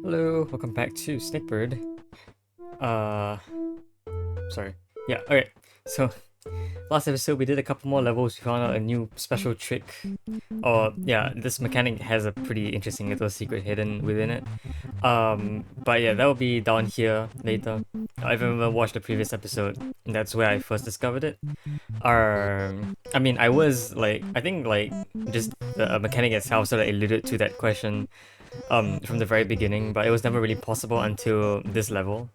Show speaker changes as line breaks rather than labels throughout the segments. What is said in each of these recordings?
Hello, welcome back to Snekburd. Uh, sorry. Yeah, okay. So, last episode we did a couple more levels. We found out a new special trick. Or, yeah, this mechanic has a pretty interesting little secret hidden within it. But yeah, that will be down here later. I remember watched the previous episode, and that's where I first discovered it. I mean, I think, just the mechanic itself sort of alluded to that question from the very beginning, but it was never really possible until this level.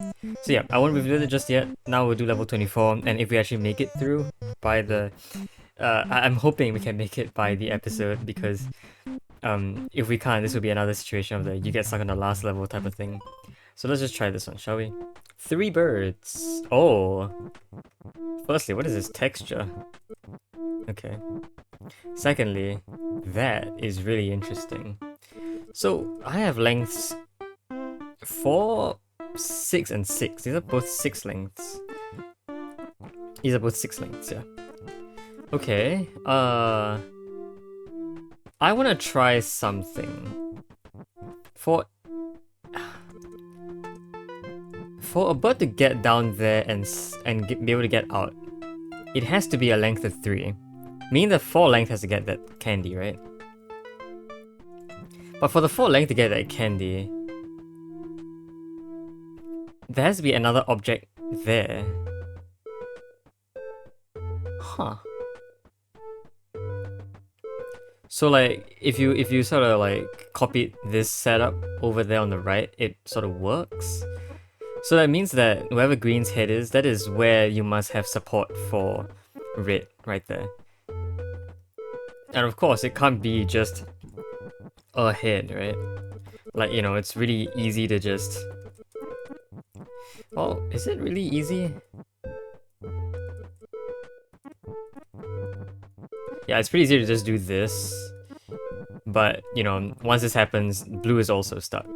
So yeah, I won't reveal it just yet. Now we'll do level 24, and if we actually make it through by the I'm hoping we can make it by the episode, because if we can't, this will be another situation of the you get stuck on the last level type of thing. So let's just try this one, shall we? 3 birds. Oh. Firstly, what is this texture? Okay. Secondly, that is really interesting. So I have lengths 4, 6, and 6. These are both 6 lengths. These are both 6 lengths, yeah. Okay, I wanna try something. For a bird to get down there and be able to get out, it has to be a length of 3. Meaning the 4 length has to get that candy, right? But for the 4 length to get that candy, there has to be another object there. Huh. So like, if you sort of like copied this setup over there on the right, it sort of works. So that means that wherever green's head is, that is where you must have support for red, right there. And of course, it can't be just a head, right? Like, you know, it's really easy to just... Well, is it really easy? Yeah, it's pretty easy to just do this. But, you know, once this happens, blue is also stuck.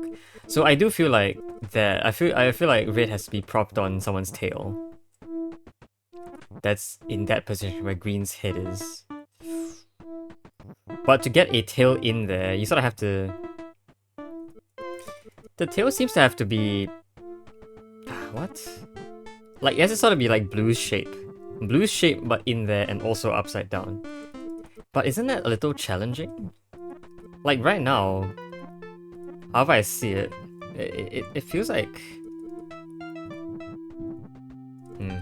So I do feel like that... I feel like red has to be propped on someone's tail. That's in that position where green's head is. But to get a tail in there, you sort of have to... The tail seems to have to be... What? Like, it has to sort of be like blue's shape. Blue's shape, but in there and also upside down. But isn't that a little challenging? Like, right now, however I see it, it feels like...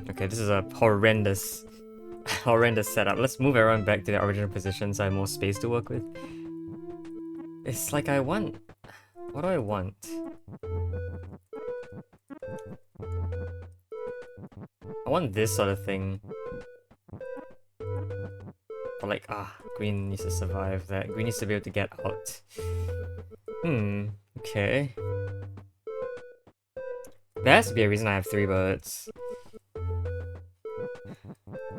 okay, this is a horrendous setup. Let's move everyone back to their original positions so I have more space to work with. It's like I want... What do I want? I want this sort of thing. But like, green needs to survive that. Green needs to be able to get out. Okay. There has to be a reason I have 3 birds.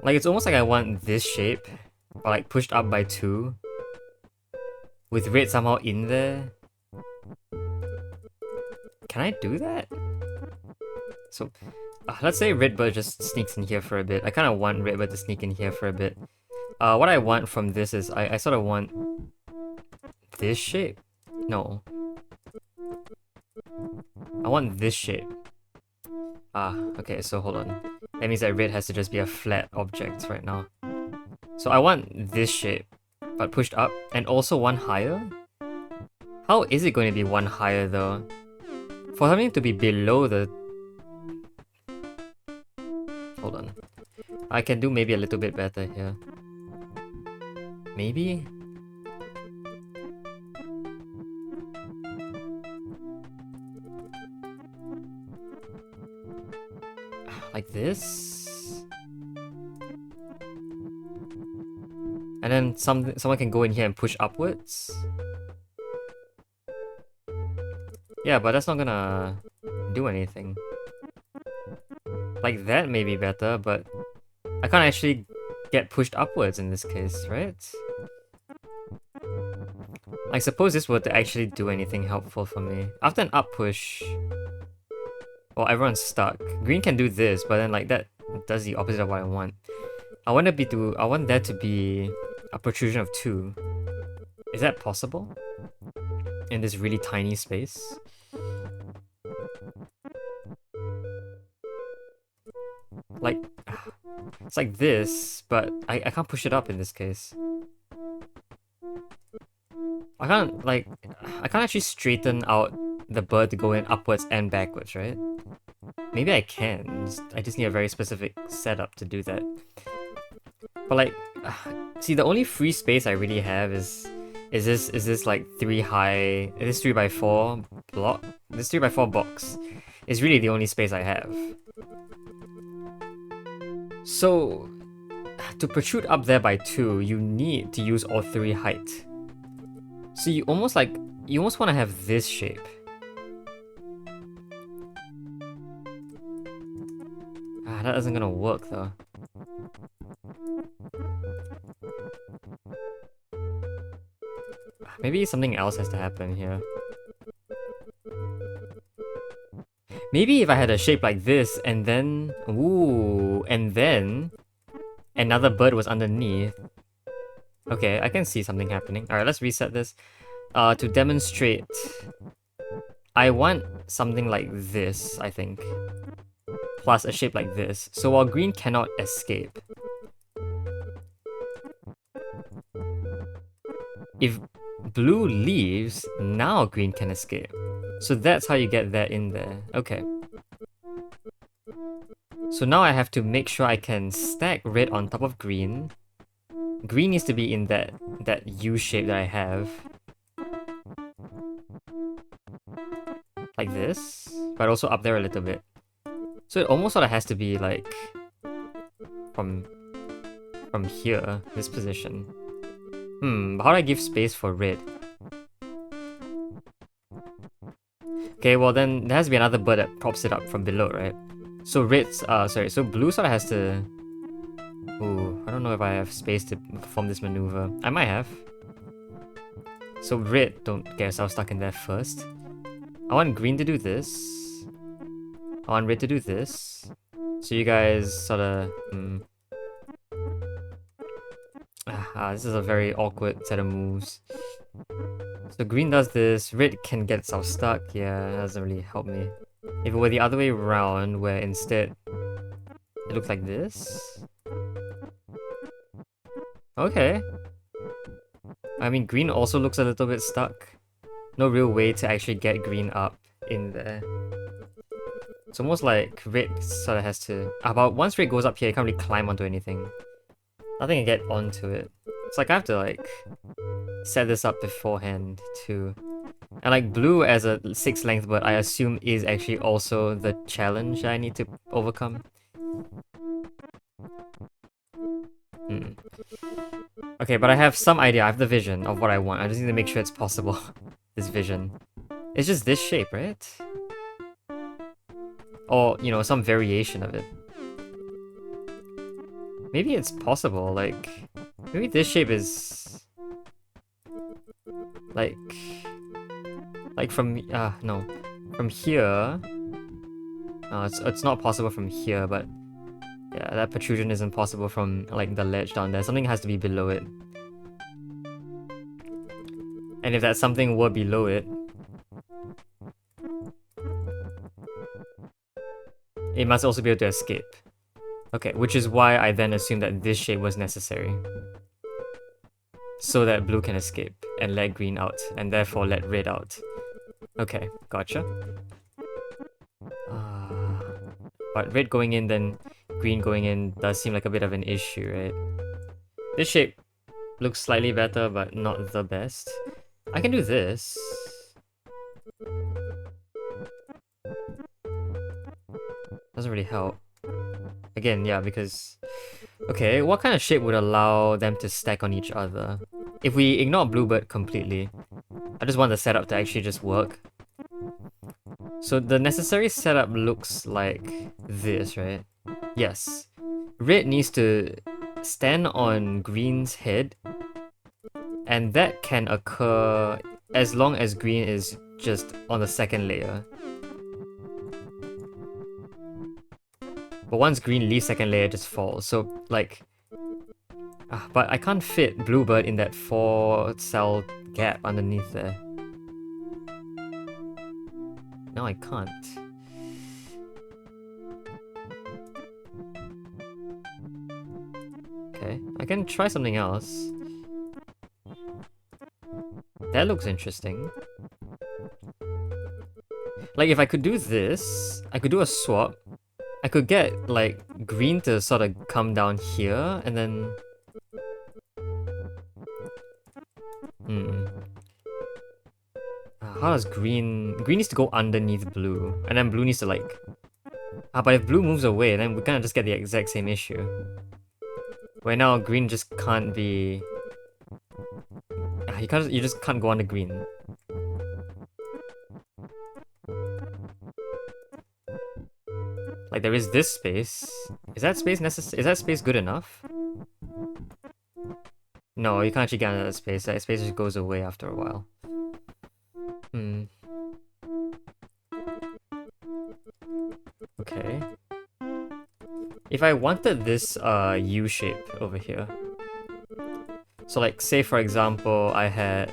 Like, it's almost like I want this shape, but like pushed up by 2. With red somehow in there. Can I do that? So, let's say Redbird just sneaks in here for a bit. I kind of want Redbird to sneak in here for a bit. What I want from this is, I sort of want this shape. No. I want this shape. Okay, so hold on. That means that red has to just be a flat object right now. So I want this shape, but pushed up, and also one higher? How is it going to be one higher though? For something to be below the... Hold on. I can do maybe a little bit better here. Maybe? Like this? And then someone can go in here and push upwards? Yeah, but that's not gonna do anything. Like that may be better, but I can't actually get pushed upwards in this case, right? I suppose this were to actually do anything helpful for me. After an up push... Well, everyone's stuck. Green can do this, but then like that does the opposite of what I want. I want there to be a protrusion of 2. Is that possible? In this really tiny space? like, it's like this, but I can't push it up in this case. I can't actually straighten out the bird to go in upwards and backwards, right? Maybe I can. I just need a very specific setup to do that. But like, see, the only free space I really have is this like 3x4 block. This 3x4 box is really the only space I have. So to protrude up there by 2, you need to use all 3 height. So you almost want to have this shape. That isn't gonna work though. Maybe something else has to happen here. Maybe if I had a shape like this and then... Ooh, and then another bird was underneath. Okay, I can see something happening. Alright, let's reset this. To demonstrate, I want something like this, I think. Plus a shape like this. So while green cannot escape, if blue leaves, now green can escape. So that's how you get that in there. Okay. So now I have to make sure I can stack red on top of green. Green needs to be in that U shape that I have. Like this, but also up there a little bit. So it almost sort of has to be like from here, this position. But how do I give space for red? Okay, well then there has to be another bird that props it up from below, right? So so blue sort of has to... Ooh, I don't know if I have space to perform this maneuver. I might have. So red, don't get yourself stuck in there first. I want green to do this. I want red to do this. So you guys sort of... this is a very awkward set of moves. So green does this, red can get itself stuck. Yeah, that doesn't really help me. If it were the other way around, where instead it looks like this. Okay. I mean, green also looks a little bit stuck. No real way to actually get green up in there. It's almost like red sort of has to... but once red goes up here, it can't really climb onto anything. Nothing can get onto it. It's like I have to like set this up beforehand too. And like blue as a 6 length bird, I assume is actually also the challenge I need to overcome. Okay, but I have some idea. I have the vision of what I want. I just need to make sure it's possible. This vision. It's just this shape, right? Or, you know, some variation of it. Maybe it's possible, like... Maybe this shape is... Like from... no. From here... it's not possible from here, but... Yeah, that protrusion isn't possible from, like, the ledge down there. Something has to be below it. And if that something were below it... it must also be able to escape. Okay, which is why I then assumed that this shape was necessary. So that blue can escape and let green out, and therefore let red out. Okay, gotcha. But red going in, then green going in does seem like a bit of an issue, right? This shape looks slightly better, but not the best. I can do this. Doesn't really help. Again, yeah, because... Okay, what kind of shape would allow them to stack on each other? If we ignore Bluebird completely, I just want the setup to actually just work. So the necessary setup looks like this, right? Yes. Red needs to stand on green's head, and that can occur as long as green is just on the second layer. But once green leaves second layer, it just falls. So, like... but I can't fit Bluebird in that 4-cell gap underneath there. No, I can't. can try something else. That looks interesting. Like, if I could do this, I could do a swap. I could get, like, green to sort of come down here, and then... How does green... Green needs to go underneath blue, and then blue needs to, like... but if blue moves away, then we kind of just get the exact same issue. Where now green just can't be... You just can't go under green. Like, there is this space. Is that space necessary? Is that space good enough? No, you can't actually get into that space. That space just goes away after a while. Okay. If I wanted this U shape over here. So like, say for example, I had...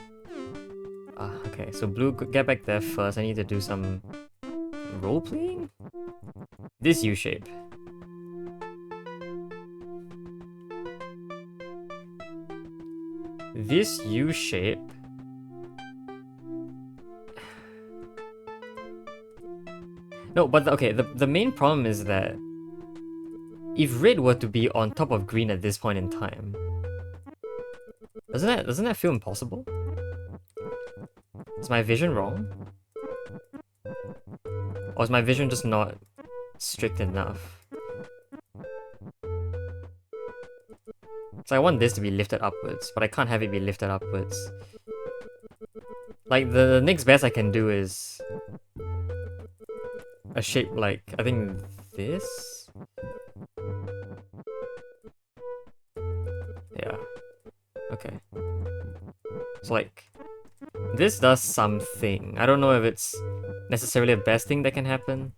okay, so blue, get back there first. I need to do some role-playing? This U shape. This U shape... No, but okay, the main problem is that if red were to be on top of green at this point in time, doesn't that feel impossible? Is my vision wrong? Or is my vision just not strict enough? So I want this to be lifted upwards, but I can't have it be lifted upwards. Like, the next best I can do is a shape like, I think this? Yeah. Okay. So like, this does something. I don't know if it's necessarily the best thing that can happen.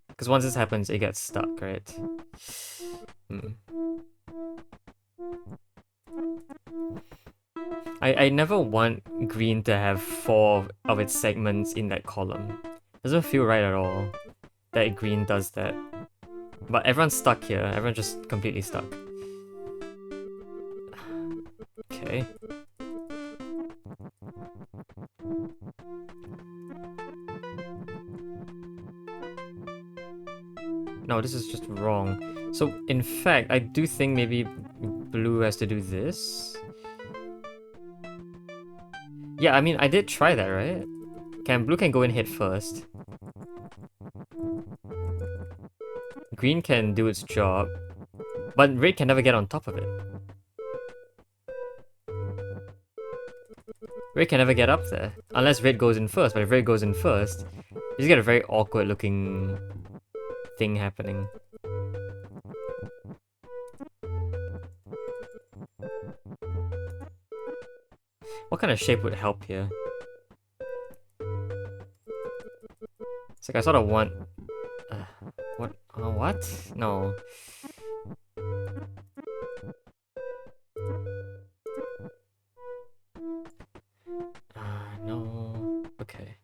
Because once this happens, it gets stuck, right? I never want green to have 4 of its segments in that column. Doesn't feel right at all that green does that. But everyone's stuck here. Everyone's just completely stuck. Okay. No, this is just wrong. So, in fact, I do think maybe blue has to do this. Yeah, I mean, I did try that, right? Blue can go in head first. Green can do its job, but red can never get on top of it. Red can never get up there, unless red goes in first, but if red goes in first, you just get a very awkward looking thing happening. What kind of shape would help here? It's like I sort of want... what? What? No. No. Okay.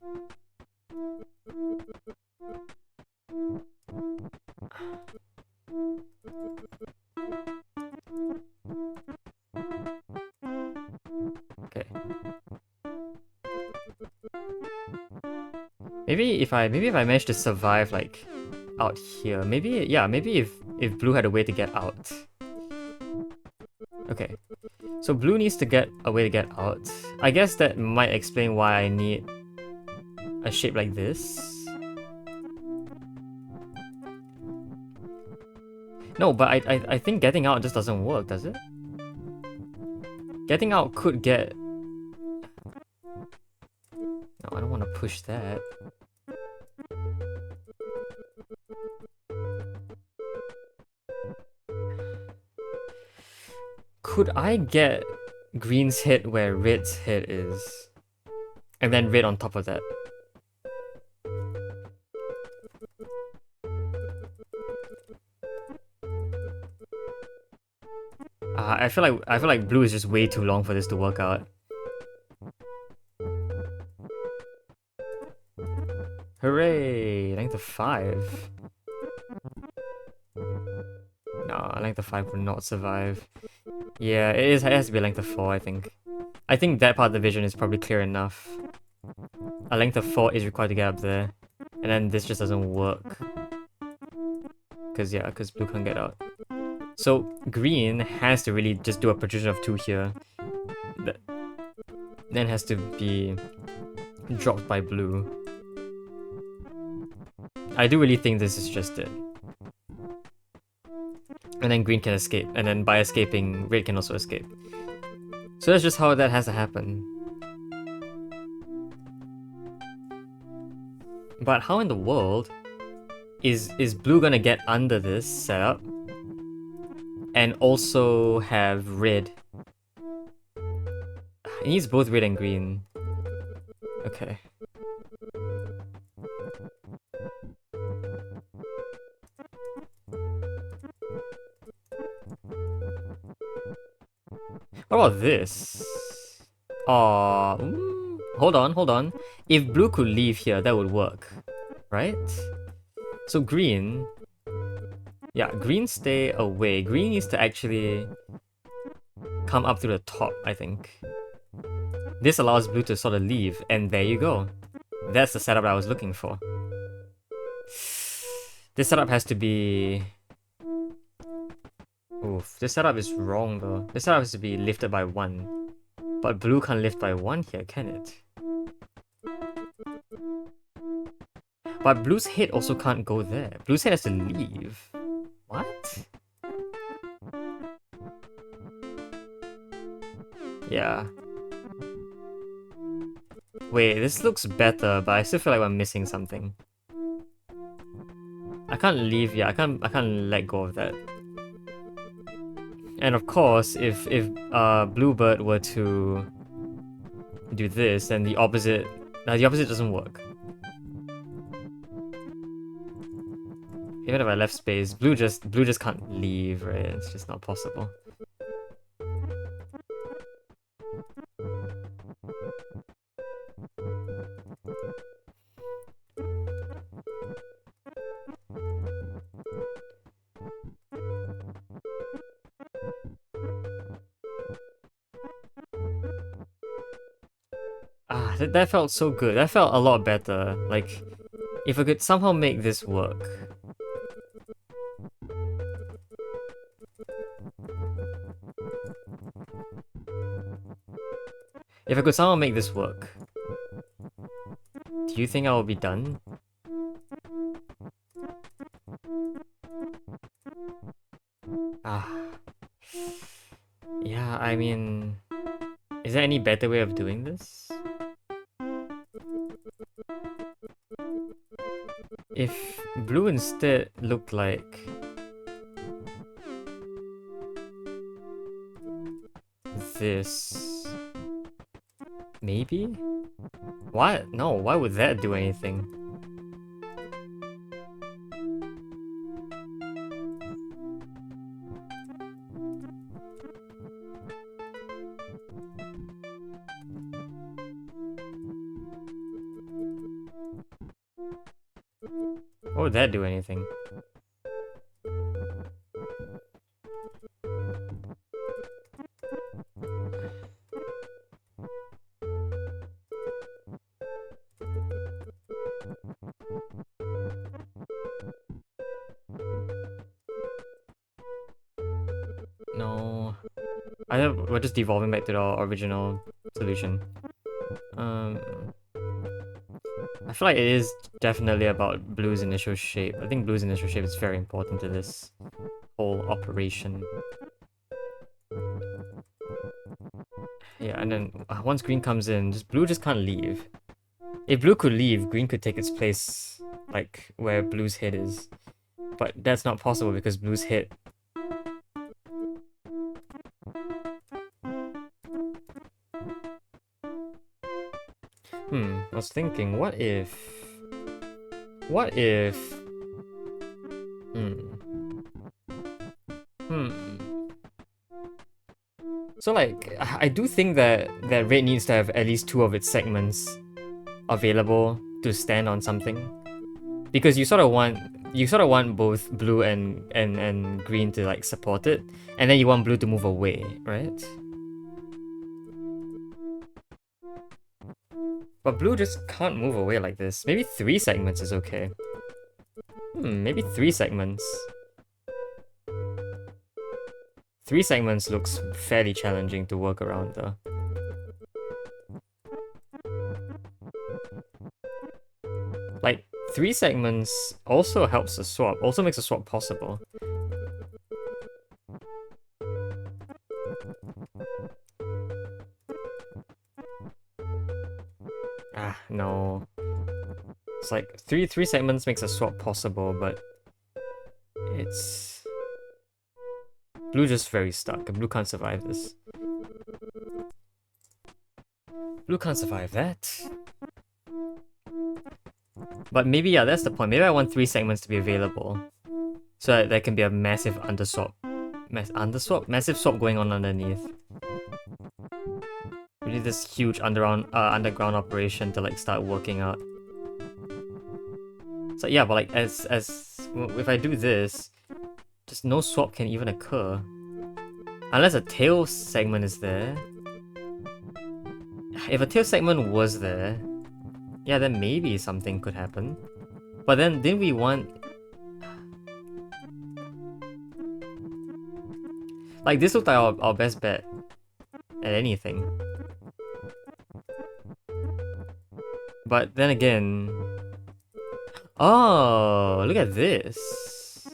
Okay. Maybe if I manage to survive like out here, maybe if blue had a way to get out. Okay. So blue needs to get a way to get out. I guess that might explain why I need a shape like this. No, but I think getting out just doesn't work, does it? Getting out could get... No, I don't want to push that. Could I get green's head where red's head is? And then red on top of that? I feel like blue is just way too long for this to work out. Hooray! Length of 5. Nah. length of 5 would not survive. Yeah, it has to be a length of 4, I think. I think that part of the vision is probably clear enough. A length of 4 is required to get up there. And then this just doesn't work. Because blue can't get out. So green has to really just do a protrusion of 2 here. Then has to be dropped by blue. I do really think this is just it. And then green can escape, and then by escaping, red can also escape. So that's just how that has to happen. But how in the world is blue gonna get under this setup and also have red? It needs both red and green. Okay. What about this? Hold on. If blue could leave here, that would work, right? So green... Yeah, green stay away. Green needs to actually come up to the top, I think. This allows blue to sort of leave, and there you go. That's the setup I was looking for. This setup has to be... Oof, this setup is wrong though. This setup has to be lifted by 1. But blue can't lift by 1 here, can it? But blue's head also can't go there. Blue's head has to leave. What? Yeah. Wait, this looks better, but I still feel like I'm missing something. I can't leave, yeah, I can't let go of that. And of course, if Bluebird were to do this, then the opposite doesn't work. Even if I left space, blue just can't leave, right? It's just not possible. That felt so good. That felt a lot better. Like, if I could somehow make this work. If I could somehow make this work, do you think I will be done? Yeah, I mean... Is there any better way of doing this? If blue instead looked like... this... Maybe? What? No, why would that do anything? Why would that do anything? No. We're just devolving back to the original solution. I feel like it is definitely about blue's initial shape. I think blue's initial shape is very important to this whole operation. Yeah, and then once green comes in, blue just can't leave. If blue could leave, green could take its place, like where blue's head is. But that's not possible because blue's head... I was thinking, what if... So like, I do think that red needs to have at least 2 of its segments available to stand on something. Because you sort of want you sort of want both blue and green to like support it, and then you want blue to move away, right? But blue just can't move away like this. Maybe 3 segments is okay. Maybe 3 segments. 3 segments looks fairly challenging to work around though. Like, 3 segments also helps a swap, also makes a swap possible. Ah, no. It's like three segments makes a swap possible, but it's... Blue just very stuck, and blue can't survive this. Blue can't survive that. But maybe, yeah, that's the point. Maybe I want 3 segments to be available, so that there can be a massive underswap. Massive swap going on underneath. Really this huge underground operation to like start working out. So yeah, but like as if I do this, just no swap can even occur. Unless a tail segment is there. If a tail segment was there, yeah, then maybe something could happen. But then didn't we want... Like this looked like our best bet at anything. But then again... Oh, look at this.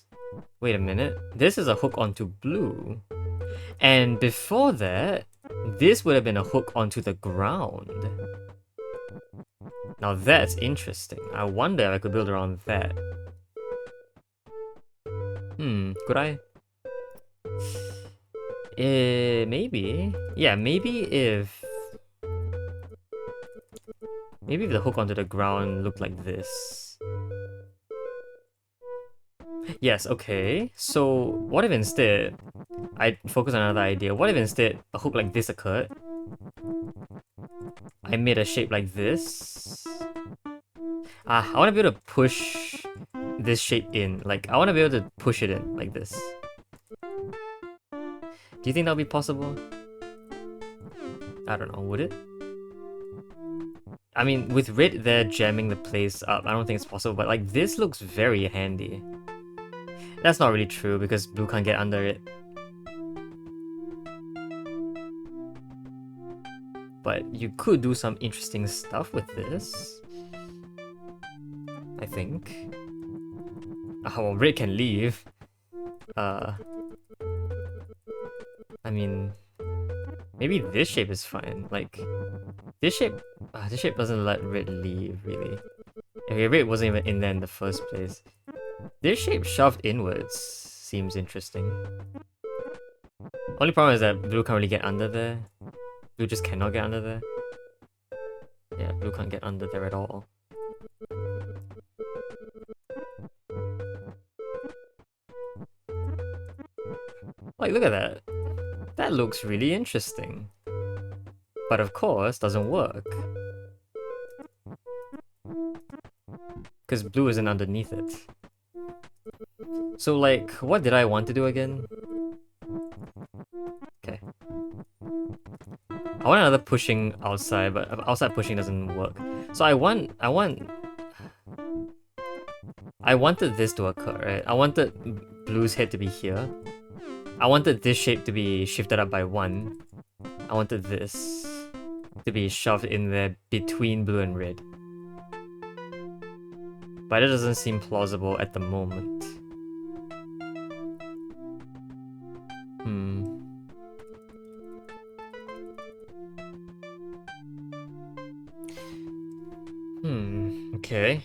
Wait a minute. This is a hook onto blue. And before that, this would have been a hook onto the ground. Now that's interesting. I wonder if I could build around that. Could I? Maybe. Yeah, maybe if the hook onto the ground looked like this. Yes, okay. So what if instead I focus on another idea? What if instead a hook like this occurred? I made a shape like this. I want to be able to push this shape in. Like, I want to be able to push it in like this. Do you think that'll be possible? I don't know, would it? I mean, with red there jamming the place up, I don't think it's possible, but like this looks very handy. That's not really true because blue can't get under it. But you could do some interesting stuff with this. I think. Well, red can leave. I mean, maybe this shape is fine. Like, this shape doesn't let red leave, really. Okay, red wasn't even in there in the first place. This shape shoved inwards seems interesting. Only problem is that blue can't really get under there. Blue just cannot get under there. Yeah, blue can't get under there at all. Like, look at that. That looks really interesting. But of course, doesn't work. Because blue isn't underneath it. So like, what did I want to do again? Okay. I want another pushing outside, but outside pushing doesn't work. So I wanted this to occur, right? I wanted blue's head to be here. I wanted this shape to be shifted up by 1. I wanted this to be shoved in there between blue and red. But it doesn't seem plausible at the moment. Okay.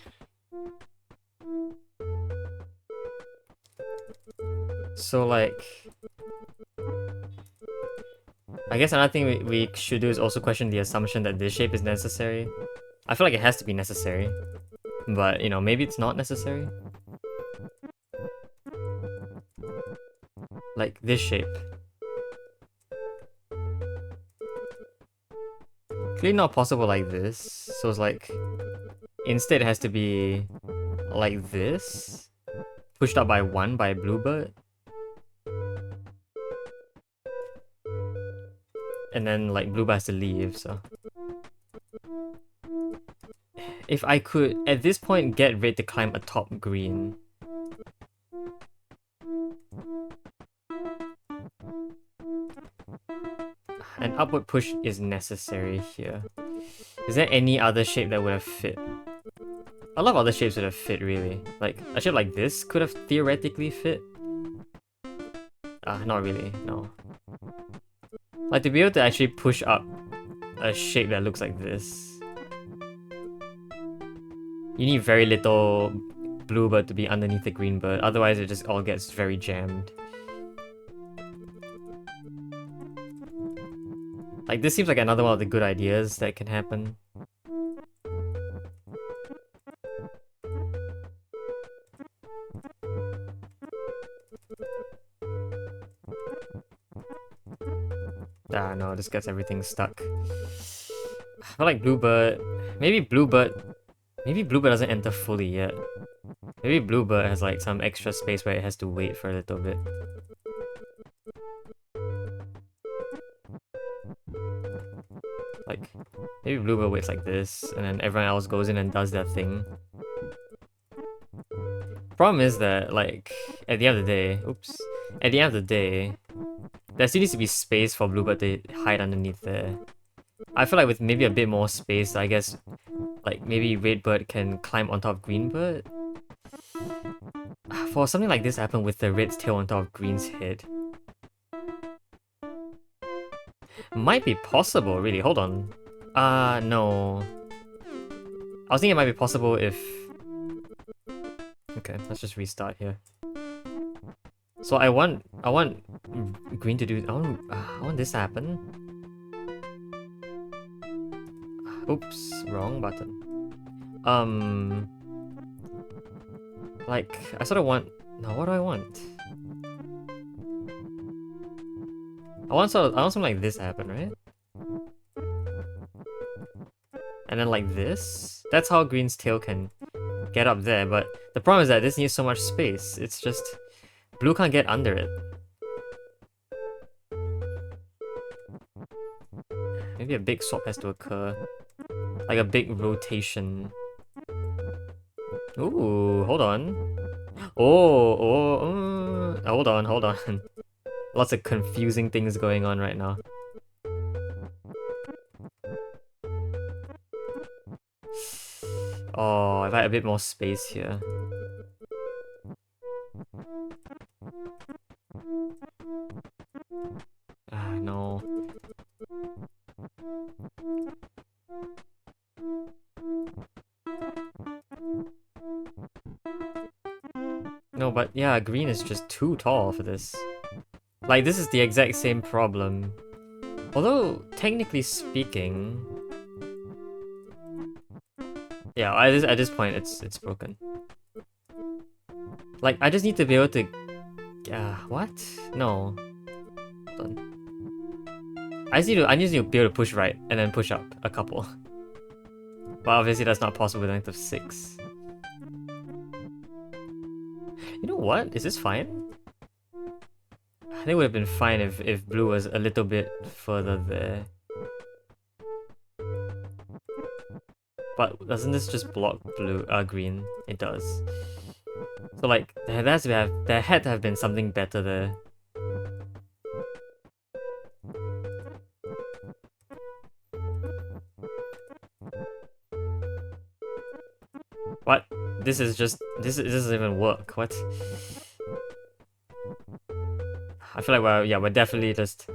So like, I guess another thing we should do is also question the assumption that this shape is necessary. I feel like it has to be necessary, but you know, maybe it's not necessary. Like this shape. Clearly not possible like this, so it's like, instead it has to be like this. pushed up by 1 by Bluebird. And then like Bluebird has to leave, so. If I could, at this point, get red to climb atop green. An upward push is necessary here. Is there any other shape that would have fit? A lot of other shapes would have fit, really. Like, a shape like this could have theoretically fit. Not really, no. Like, to be able to actually push up a shape that looks like this, you need very little Bluebird to be underneath the Greenbird, otherwise it just all gets very jammed. Like, this seems like another one of the good ideas that can happen. No, this gets everything stuck. I feel like Bluebird... Maybe Bluebird doesn't enter fully yet. Maybe Bluebird has like some extra space where it has to wait for a little bit. Like, maybe Bluebird waits like this, and then everyone else goes in and does their thing. Problem is that, like, at the end of the day, at the end of the day, there still needs to be space for Bluebird to hide underneath there. I feel like with maybe a bit more space, I guess, like, maybe Redbird can climb on top of Greenbird? For something like this to happen with the red's tail on top of green's head. Might be possible, really. Hold on. No. I was thinking it might be possible if... Okay, let's just restart here. So I want green to do... I want this to happen. Oops, wrong button. Like, I sort of want... No, what do I want? I want something like this to happen, right? And then like this? That's how green's tail can get up there, but the problem is that this needs so much space. It's just... Blue can't get under it. Maybe a big swap has to occur. Like a big rotation. Ooh, hold on. Hold on. Lots of confusing things going on right now. Oh, if I had a bit more space here. No. No, but yeah, green is just too tall for this. Like, this is the exact same problem. Although, technically speaking... Yeah, at this point, it's broken. Like, I just need to be able to... what? No. Hold on. I just need to be able to push right, and then push up a couple. But obviously that's not possible with a length of 6. You know what? Is this fine? I think it would have been fine if blue was a little bit further there. But doesn't this just block green? It does. So like, there had to have been something better there. What? This doesn't even work. What? I feel like we're definitely just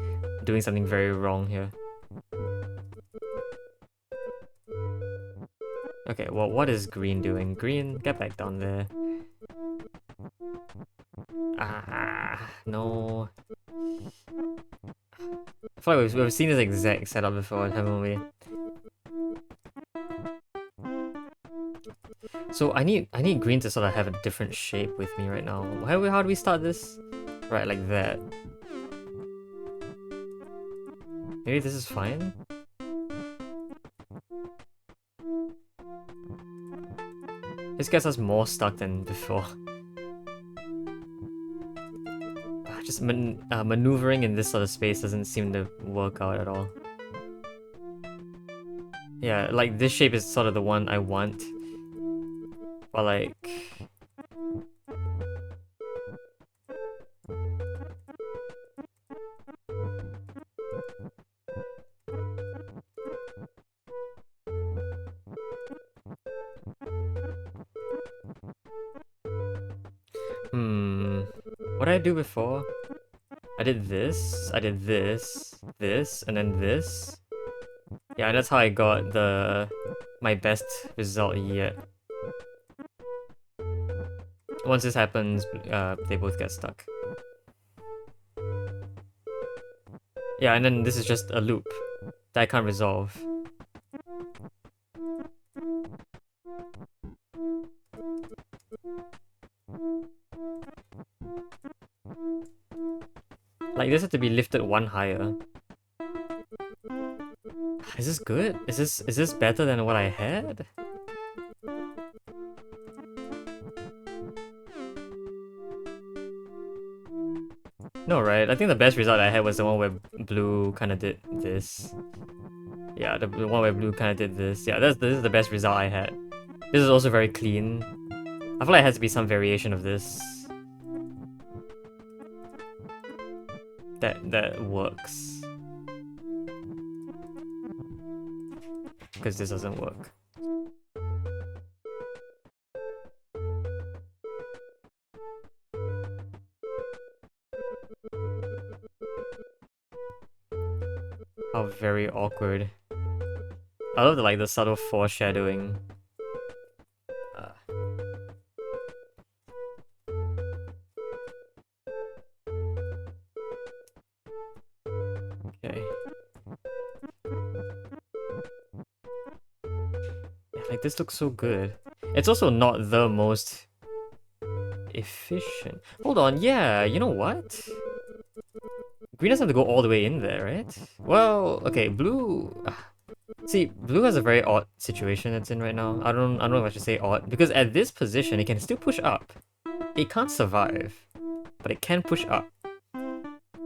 doing something very wrong here. Okay, well, what is green doing? Green, get back down there. No. I feel like we've seen this exact setup before, haven't we? So I need green to sort of have a different shape with me right now. How do we start this? Right, like that. Maybe this is fine? This gets us more stuck than before. just maneuvering in this sort of space doesn't seem to work out at all. Yeah, like this shape is sort of the one I want. But like... What did I do before? I did this, this, and then this. Yeah, and that's how I got my best result yet. Once this happens, they both get stuck. Yeah, and then this is just a loop that I can't resolve. Like, this had to be lifted one higher. Is this good? Is this better than what I had? No, right? I think the best result I had was the one where blue kind of did this. Yeah, the one where blue kind of did this. Yeah, this is the best result I had. This is also very clean. I feel like it has to be some variation of this. That works. Because this doesn't work. How very awkward. I love the subtle foreshadowing. Okay. Yeah, like this looks so good. It's also not the most efficient. Hold on, yeah, you know what? Green doesn't have to go all the way in there, right? Well, okay, blue... See, blue has a very odd situation it's in right now. I don't know if I should say odd, because at this position, it can still push up. It can't survive, but it can push up.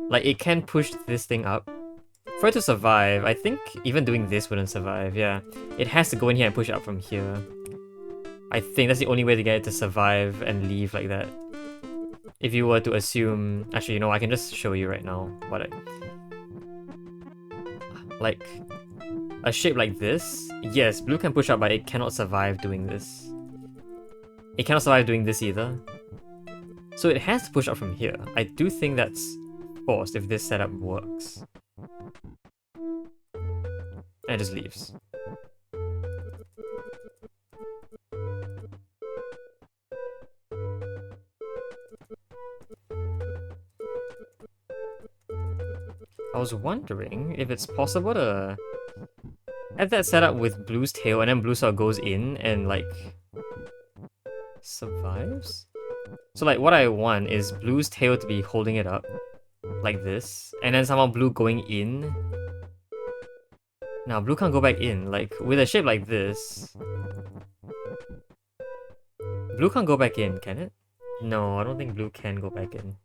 Like, it can push this thing up. For it to survive, I think even doing this wouldn't survive, yeah. It has to go in here and push up from here. I think that's the only way to get it to survive and leave like that. If you were to assume... Actually, you know, I can just show you right now what I... Like, a shape like this, yes, blue can push up, but it cannot survive doing this. It cannot survive doing this either. So it has to push up from here. I do think that's forced if this setup works. And it just leaves. I was wondering if it's possible to have that setup with blue's tail and then blue sort of goes in and like survives? So like what I want is blue's tail to be holding it up like this and then somehow blue going in. Now blue can't go back in, like with a shape like this. Blue can't go back in, can it? No, I don't think blue can go back in.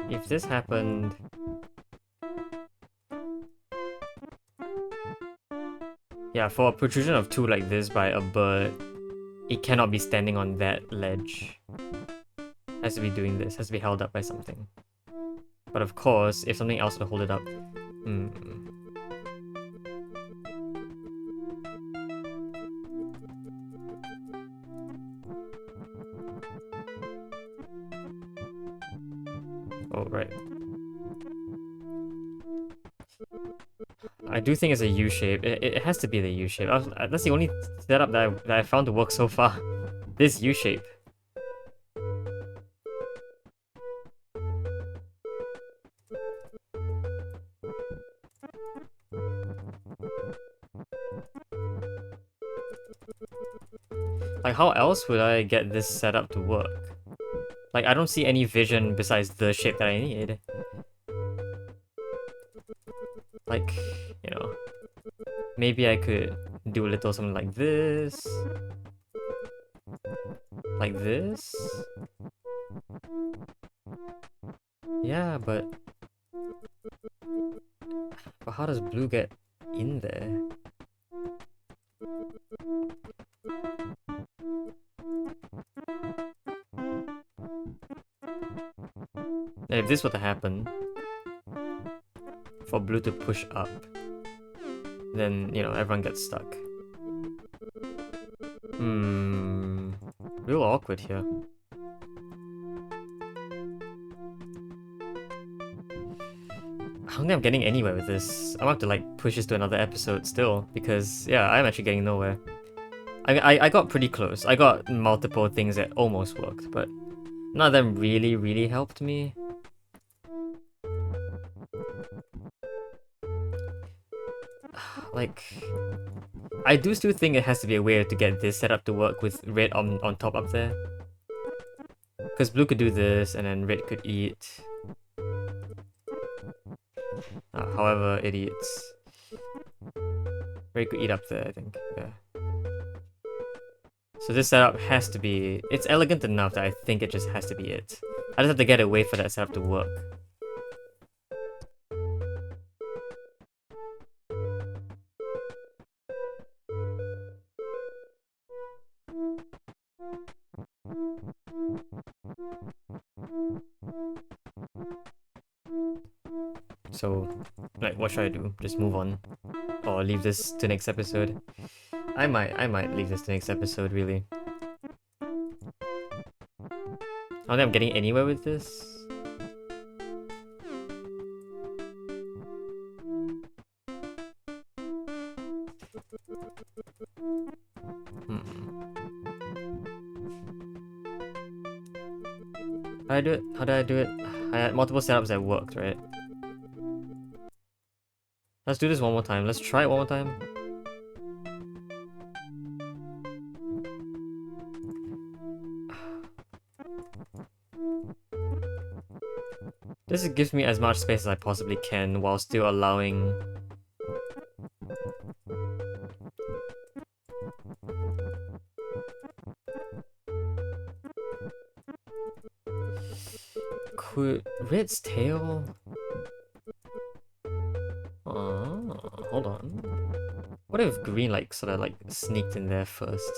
If this happened... Yeah, for a protrusion of 2 like this by a bird, it cannot be standing on that ledge. Has to be doing this, has to be held up by something. But of course, if something else would hold it up... Oh, right. I do think it's a U shape. It has to be the U shape. That's the only setup that I found to work so far. This U shape. Like, how else would I get this setup to work? Like, I don't see any vision besides the shape that I need. Like, you know, maybe I could do a little something like this. Like this? Yeah, but how does blue get in there? And if this were to happen, for blue to push up, then, you know, everyone gets stuck. Real awkward here. I don't think I'm getting anywhere with this. I'm gonna have to like push this to another episode still, because yeah, I'm actually getting nowhere. I got pretty close. I got multiple things that almost worked, but none of them really helped me. Like, I do still think it has to be a way to get this set up to work with red on top up there. Because blue could do this, and then red could eat. However, it eats. Red could eat up there, I think. Yeah. So this setup has to be... It's elegant enough that I think it just has to be it. I just have to get a way for that setup to work. So, like, what should I do? Just move on? Or leave this to next episode? I might leave this to next episode, really. I don't think I'm getting anywhere with this. How did I do it? How did I do it? I had multiple setups that worked, right? Let's do this one more time. Let's try it one more time. This gives me as much space as I possibly can while still allowing... Could red's tail... hold on. What if green like sort of like sneaked in there first?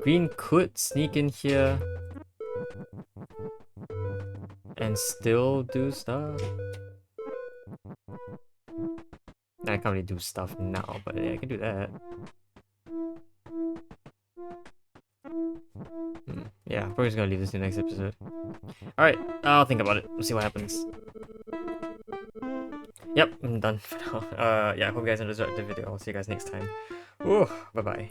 Green could sneak in here and still do stuff. I can't really do stuff now, but yeah, I can do that. Yeah, probably just gonna leave this in the next episode. Alright, I'll think about it. We'll see what happens. Yep, I'm done for now. Yeah, I hope you guys enjoyed the video. I'll see you guys next time. Bye bye.